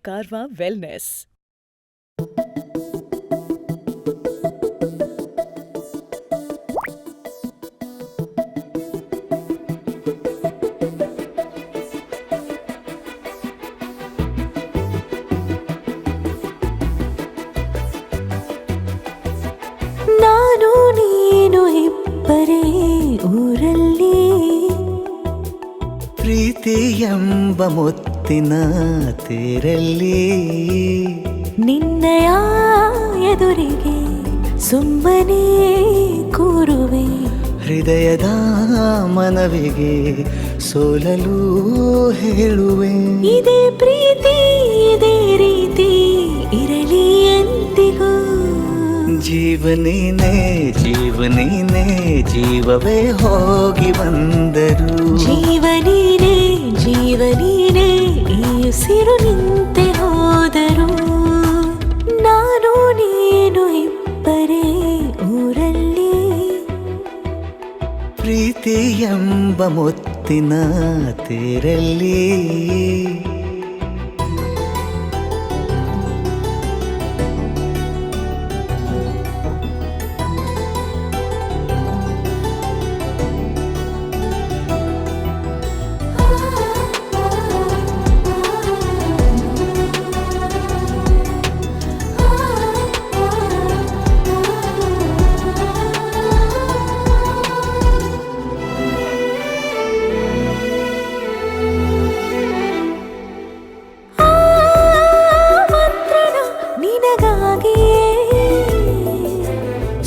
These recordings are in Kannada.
ಕಾರ್ವಾ ವೆಲ್ನೆಸ್. ನಾನು ನೀನು ಇಬ್ಬರೇ ಊರಲ್ಲಿ, ಪ್ರೀತಿ ಎಂಬ ಮುತ್ತಿನ ತೇರಲ್ಲಿ, ನಿನ್ನಯ ಎದುರಿಗೆ ಸುಮ್ಮನೆ ಕೂರುವೆ. ಹೃದಯದ ಮನವಿಗೆ ಸೋಲಲು ಹೇಳುವೆ. ಇದೇ ಪ್ರೀತಿ ಇದೇ ರೀತಿ ಇರಲಿ ಎಂದಿಗೂ. ಜೀವನೇನೆ ಜೀವನೇನೆ ಜೀವವೇ ಹೋಗಿ ಬಂದರು. ಜೀವನೀನೇ ಜೀವನೀನೇ ಈ ಉಸಿರು ನಿಂತೆ ಹೋದರು. ನಾನು ನೀನು ಇಬ್ಬರೇ ಊರಲ್ಲಿ, ಪ್ರೀತಿ ಎಂಬ ಮುತ್ತಿನ ತೇರಲ್ಲಿ.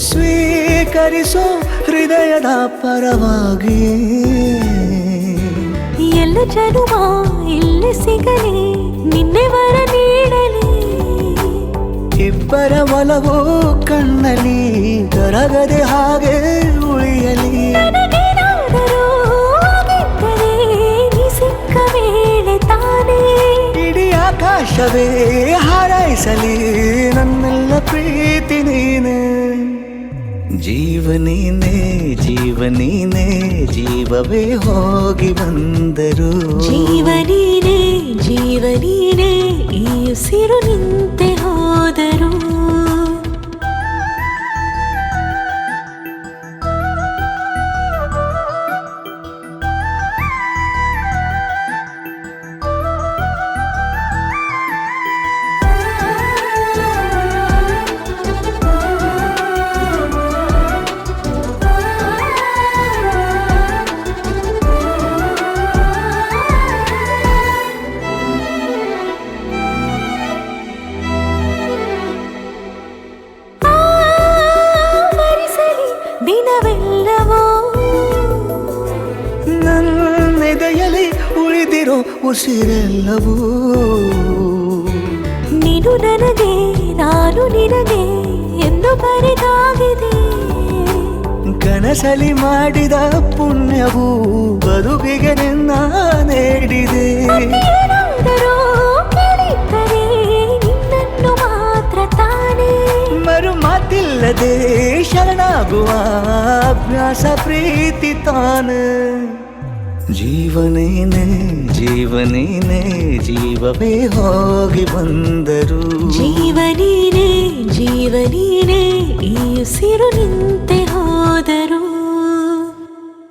ಸ್ವೀಕರಿಸೋ ಹೃದಯದ ಪರವಾಗಿ. ಎಲ್ಲ ಜನುಮ ಇಲ್ಲಿ ಸಿಗಲಿ, ನಿನ್ನೆ ವರ ನೀಡಲಿ. ಇಬ್ಬರ ಒಲವು ಕಣ್ಣಲ್ಲಿ ಕರಗದೆ ಹಾಗೆ ಉಳಿಯಲಿ. ನನಗೇನಾದರೂ ಆಗಿದ್ದರೆ ನೀ ಸಿಕ್ಕ ವೇಳೆ ತಾನೇ ಇಡೀ ಆಕಾಶವೇ ಹಾರೈಸಲಿ ನನ್ನೆಲ್ಲ ಪ್ರೀತಿ ನೀನೆ. ಜೀವನೀನೇ ಜೀವನೀನೇ ಜೀವವೇ ಹೋಗಿ ಬಂದರು. ಜೀವನೀನೇ ಜೀವನೀನೇ ಈ ಉಸಿರು ನಿಂತೆ ಹೋದರು. ದಿನವೆಲ್ಲವೋ ನನ್ನೆದೆಯಲ್ಲಿ ಉಳಿದಿರೋ ಉಸಿರೆಲ್ಲವೂ ನೀನು ನನಗೆ ನಾನು ನಿನಗೆ ಎಂದು ಬರೆದಾಗಿದೆ. ಕನಸಲಿ ಮಾಡಿದ ಪುಣ್ಯವು ಬದುಕಿಗೆ ನಿನ್ನ ನೀಡಿದೆ. ಏನಾದರೂ ಕೇಳಿದ್ದರೆ ನಿನ್ನನ್ನು ಮಾತ್ರ ತಾನೇ. ಮರು ಮಾತಿಲ್ಲದೆ ಶರಣಾಗುವ ಅಭ್ಯಾಸ ಪ್ರೀತಿ ತಾನೆ. ಜೀವನೇನೆ ಜೀವನೇನೆ ಜೀವವೇ ಹೋಗಿ ಬಂದರು. ಜೀವನೀನೇ ಜೀವನೀನೇ ಈ ಉಸಿರು ನಿಂತ